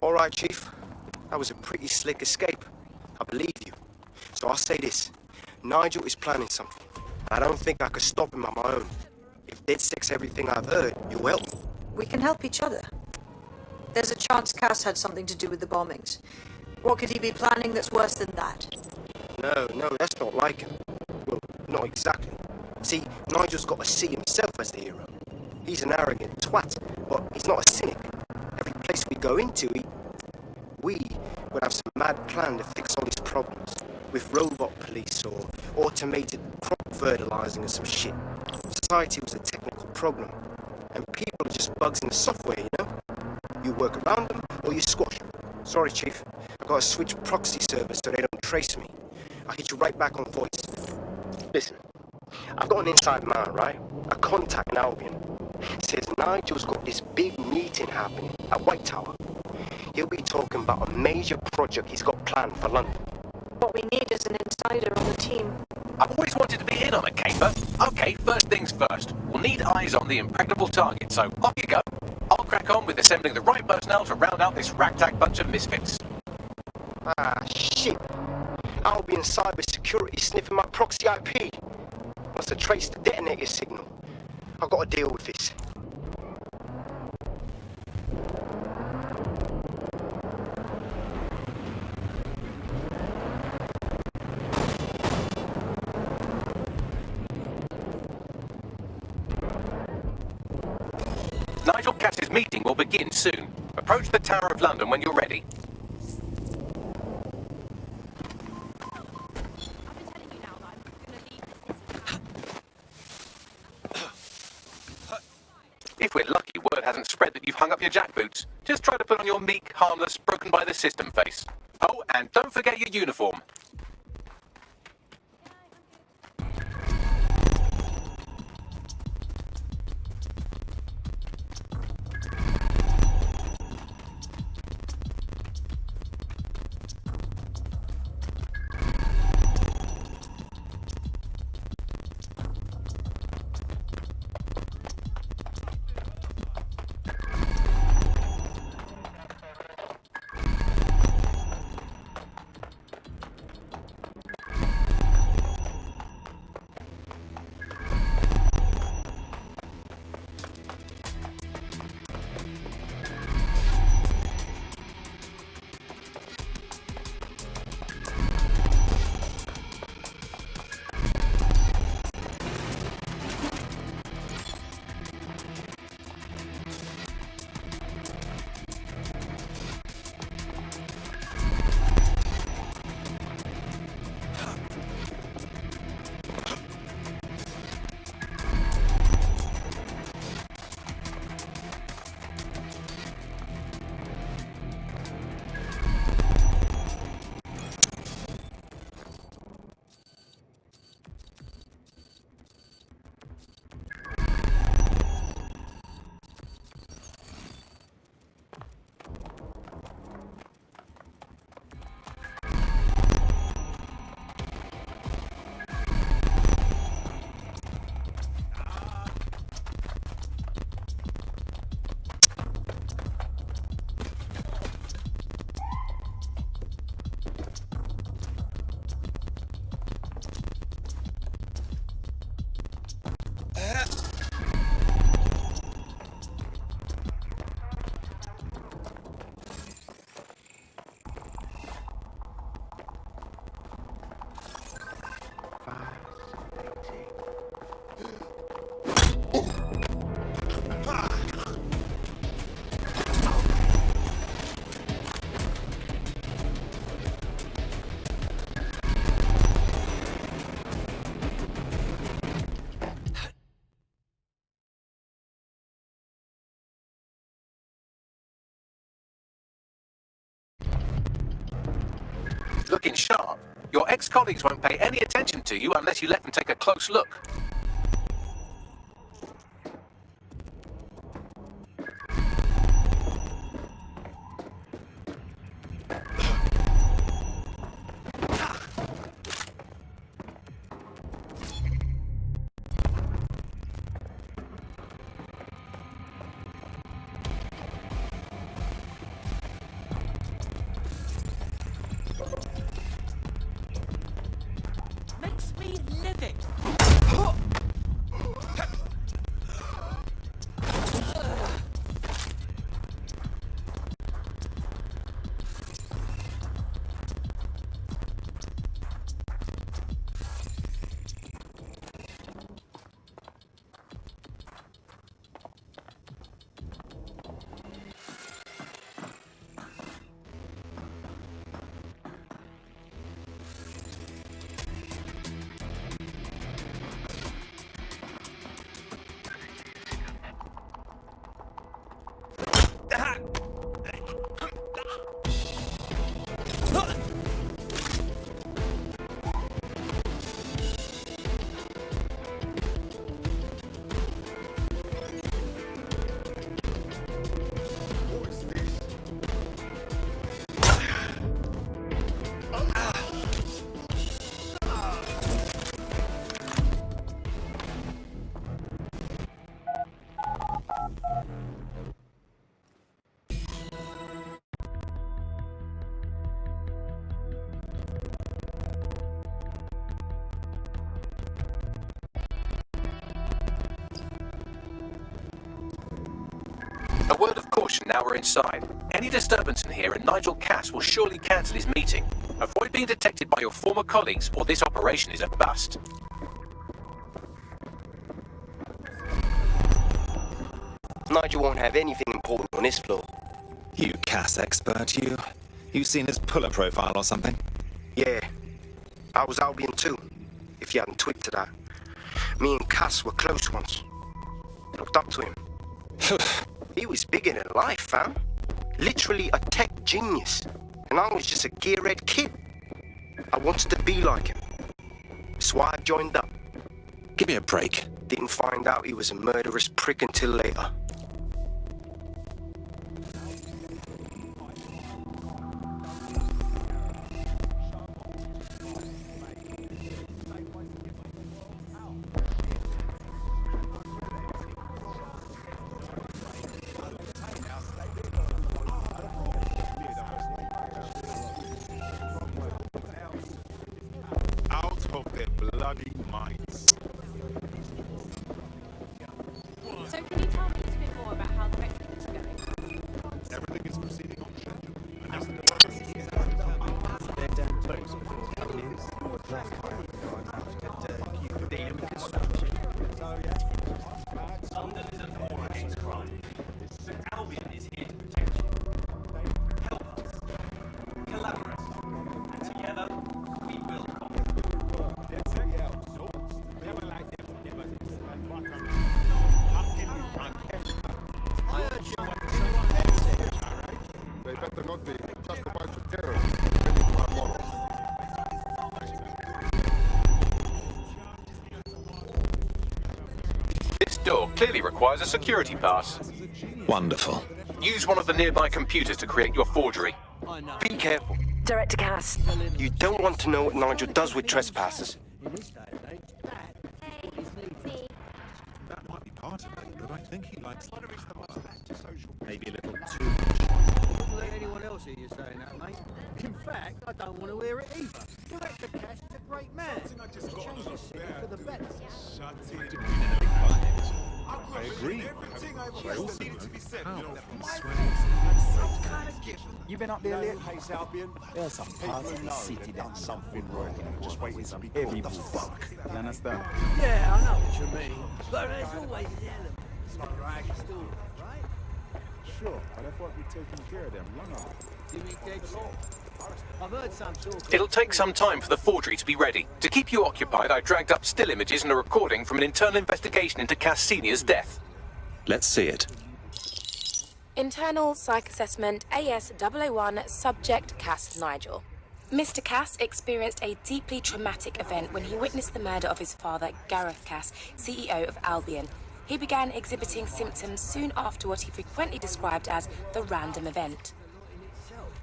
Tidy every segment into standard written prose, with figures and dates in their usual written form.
All right, Chief. That was a pretty slick escape. I believe you. So I'll say this. Nigel is planning something. I don't think I could stop him on my own. If DedSec's everything I've heard, you'll help. We can help each other. There's a chance Cass had something to do with the bombings. What could he be planning that's worse than that? No, that's not like him. Well, not exactly. See, Nigel's got to see himself as the hero. He's an arrogant twat, but he's not a cynic. Every place we go into, we would have some mad plan to fix all his problems. With robot police or automated crop fertilizing or some shit. Society was a technical problem. And people are just bugs in the software, you know? You work around them or you squash them. Sorry, Chief. I've got to switch proxy servers so they don't trace me. I'll hit you right back on voice. Listen, I've got an inside man, right? A contact in Albion. Says Nigel's got this big meeting happening at White Tower. He'll be talking about a major project he's got planned for London. What we need is an insider on the team. I've always wanted to be in on a caper. Okay, first things first. We'll need eyes on the impregnable target, so off you go. I'll crack on with assembling the right personnel to round out this ragtag bunch of misfits. Ah, shit. Albion cybersecurity sniffing my proxy IP. Must have traced the detonator signal. I've got to deal with this. Nigel Cass's meeting will begin soon. Approach the Tower of London when you're ready. If we're lucky, word hasn't spread that you've hung up your jackboots. Just try to put on your meek, harmless, broken by the system face. Oh, and don't forget your uniform. Looking sharp. Your ex-colleagues won't pay any attention to you unless you let them take a close look. A word of caution now we're inside. Any disturbance in here and Nigel Cass will surely cancel his meeting. Avoid being detected by your former colleagues or this operation is a bust. Nigel won't have anything important on this floor. You Cass expert, you. You seen his puller profile or something? Yeah, I was Albion too, if you hadn't twigged to that. Me and Cass were close once. Looked up to him. He was bigger than life, fam. Literally a tech genius. And I was just a gearhead kid. I wanted to be like him. So I joined up. Give me a break. Didn't find out he was a murderous prick until later. Out of their bloody minds. So can you tell me a little bit more about how the retrofit is going? Everything is proceeding on schedule. London is a war against crime. Albion is here to protect you. Help us. Collaborate. And together, we will conquer. They better not be just a bunch of terrorists defending our morals. This door clearly requires a security pass. Wonderful. Use one of the nearby computers to create your forgery. Be careful. Director Cass. You don't want to know what Nigel does with trespassers. That might be part of it, but I think he likes the power. Maybe a little too Wouldn't let anyone else hear you saying that, mate. In fact, I don't want to hear it either. Director Cass is a great man. He's changed the city for the better. I agree. I also know how he swears. You been up there lately? Hey, Albion. There's some parts of the city that's something wrong. Just waiting to be every fuck. You understand? Yeah, I know what you mean. But there's always an element. It's like a raggy story, right? Sure, but I thought we'd taken care of them long ago. You mean dead wrong? I've heard some talk. It'll take some time for the forgery to be ready. To keep you occupied, I dragged up still images and a recording from an internal investigation into Cass Sr.'s death. Let's see it. Internal Psych Assessment AS001 Subject Cass Nigel. Mr. Cass experienced a deeply traumatic event when he witnessed the murder of his father, Gareth Cass, CEO of Albion. He began exhibiting symptoms soon after what he frequently described as the random event.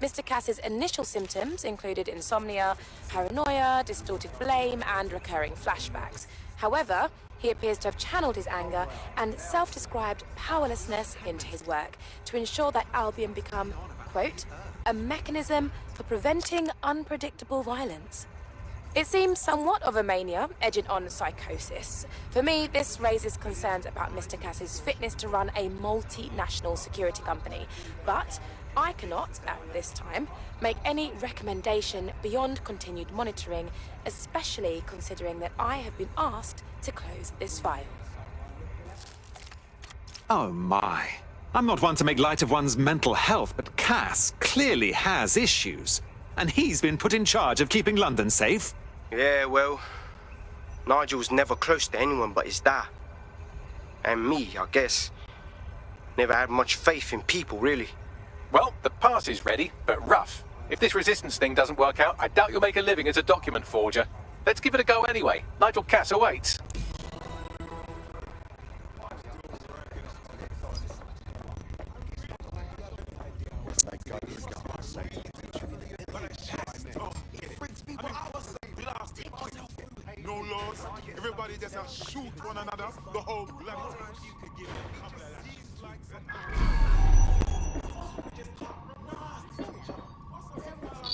Mr. Cass's initial symptoms included insomnia, paranoia, distorted blame, and recurring flashbacks. However, he appears to have channeled his anger and self-described powerlessness into his work to ensure that Albion become, quote, a mechanism for preventing unpredictable violence. It seems somewhat of a mania, edging on psychosis. For me, this raises concerns about Mr. Cass's fitness to run a multinational security company, but I cannot, at this time, make any recommendation beyond continued monitoring, especially considering that I have been asked to close this file. Oh my. I'm not one to make light of one's mental health, but Cass clearly has issues. And he's been put in charge of keeping London safe. Yeah, well, Nigel's never close to anyone but his dad. And me, I guess. Never had much faith in people, really. Well, the pass is ready, but rough. If this resistance thing doesn't work out, I doubt you'll make a living as a document forger. Let's give it a go anyway. Nigel Cass awaits. No laws. Everybody just shoot one another. The whole bloody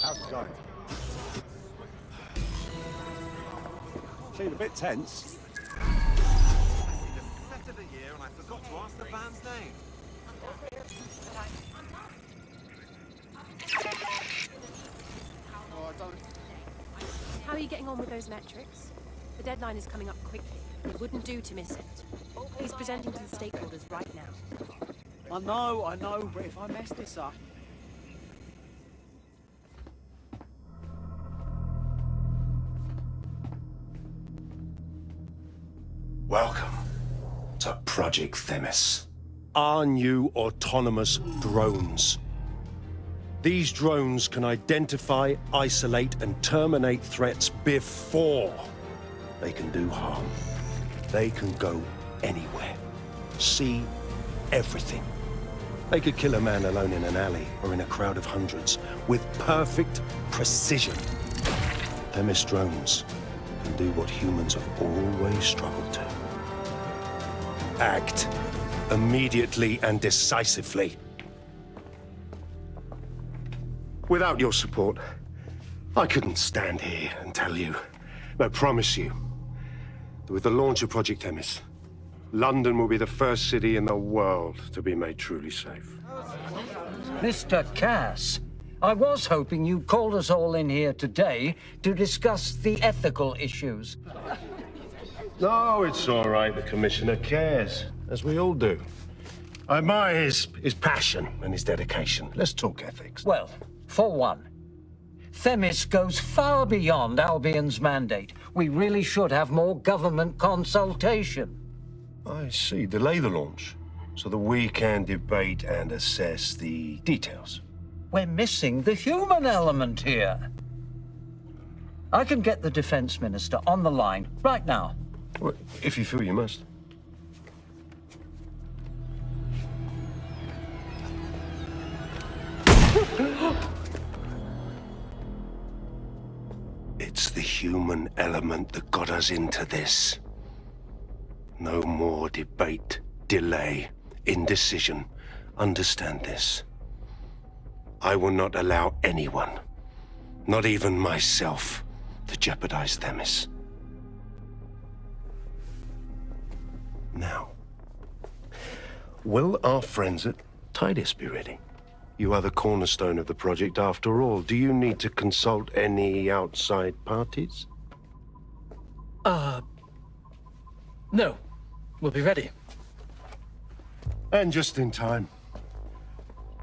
How's it going? Seemed a bit tense. Set of the year, and I forgot to ask the band's name. How are you getting on with those metrics? The deadline is coming up quickly. It wouldn't do to miss it. He's presenting to the stakeholders right now. I know, but if I mess this up... Welcome to Project Themis. Our new autonomous drones. These drones can identify, isolate, and terminate threats before they can do harm. They can go anywhere, see everything. They could kill a man alone in an alley or in a crowd of hundreds with perfect precision. Themis drones can do what humans have always struggled to. Act immediately and decisively. Without your support, I couldn't stand here and tell you, but I promise you, that with the launch of Project Themis, London will be the first city in the world to be made truly safe. Mr. Cass, I was hoping you called us all in here today to discuss the ethical issues. No, it's all right. The Commissioner cares, as we all do. I admire his passion and his dedication. Let's talk ethics. Well, for one, Themis goes far beyond Albion's mandate. We really should have more government consultation. I see. Delay the launch so that we can debate and assess the details. We're missing the human element here. I can get the Defense Minister on the line right now. Well, if you feel you must. It's the human element that got us into this. No more debate, delay, indecision. Understand this. I will not allow anyone, not even myself, to jeopardize Themis. Now, will our friends at Tidus be ready? You are the cornerstone of the project after all. Do you need to consult any outside parties? No. We'll be ready. And just in time.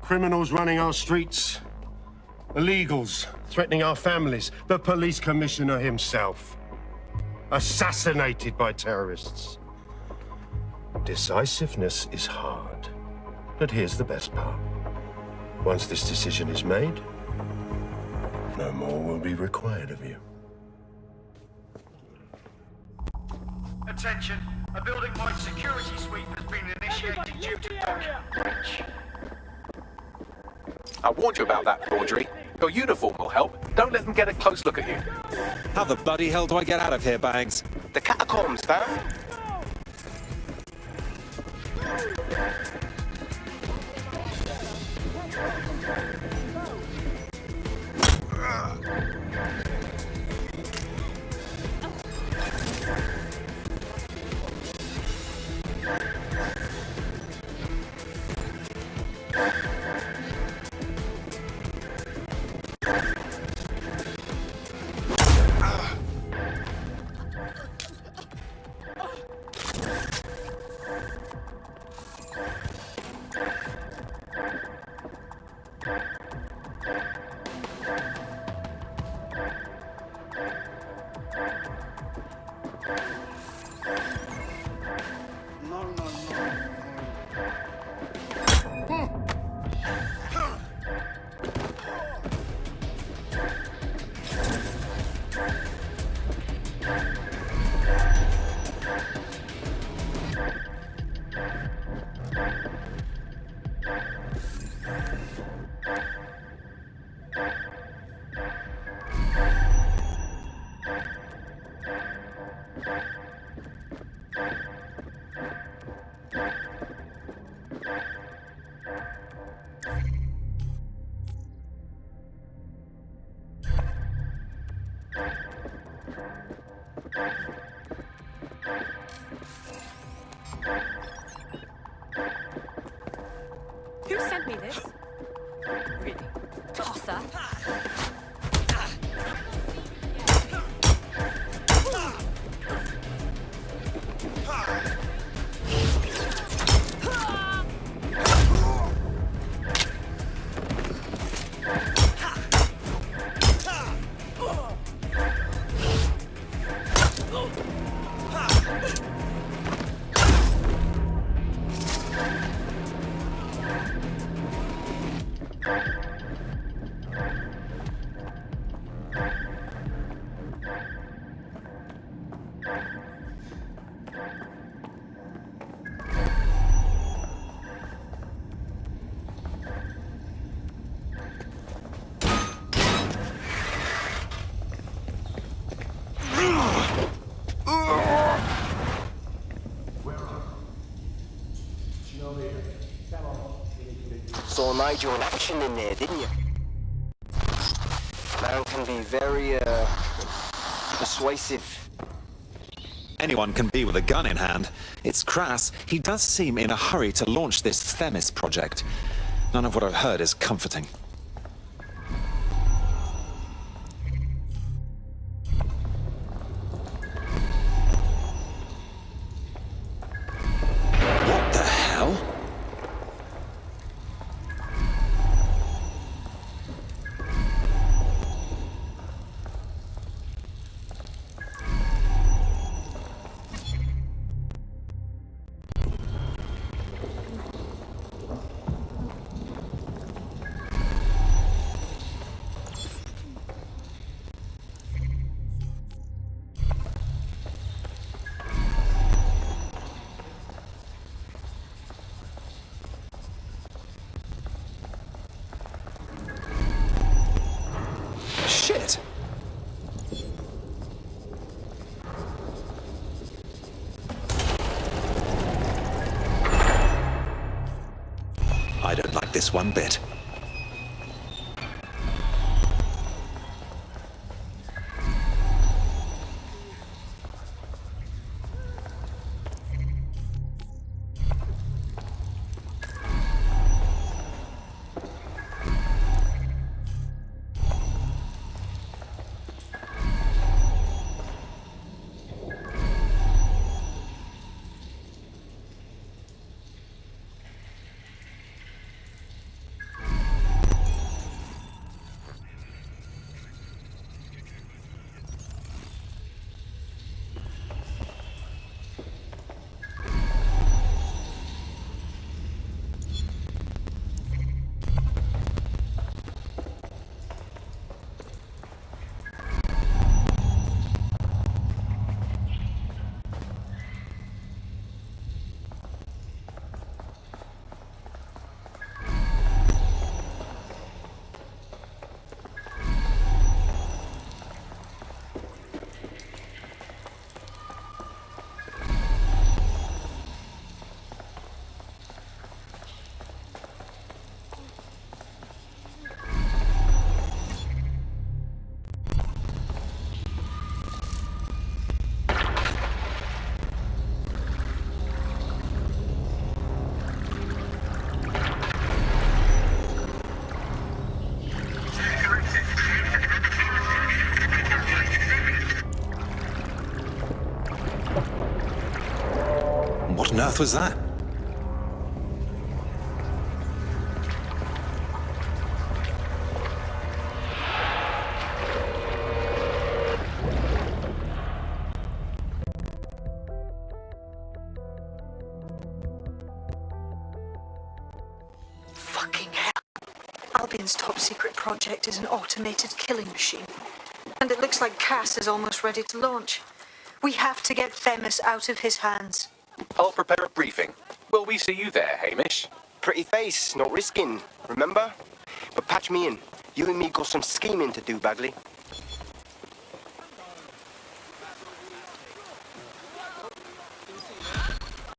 Criminals running our streets. Illegals threatening our families. The police commissioner himself. Assassinated by terrorists. Decisiveness is hard. But here's the best part. Once this decision is made, no more will be required of you. Attention, a building-wide security sweep has been initiated due to document breach. I warned you about that, forgery. Your uniform will help. Don't let them get a close look at you. How the bloody hell do I get out of here, Bangs? The catacombs, fam. Who sent me this? Really? Tosser? Saw Nigel in action in there, didn't you? Man can be very, persuasive. Anyone can be with a gun in hand. It's crass. He does seem in a hurry to launch this Themis project. None of what I've heard is comforting. What the hell? Shit! I don't like this one bit. What on earth was that? Fucking hell. Albion's top secret project is an automated killing machine. And it looks like Cass is almost ready to launch. We have to get Themis out of his hands. I'll prepare a briefing. Will we see you there, Hamish? Pretty face, not risking, remember? But patch me in. You and me got some scheming to do, Bagley.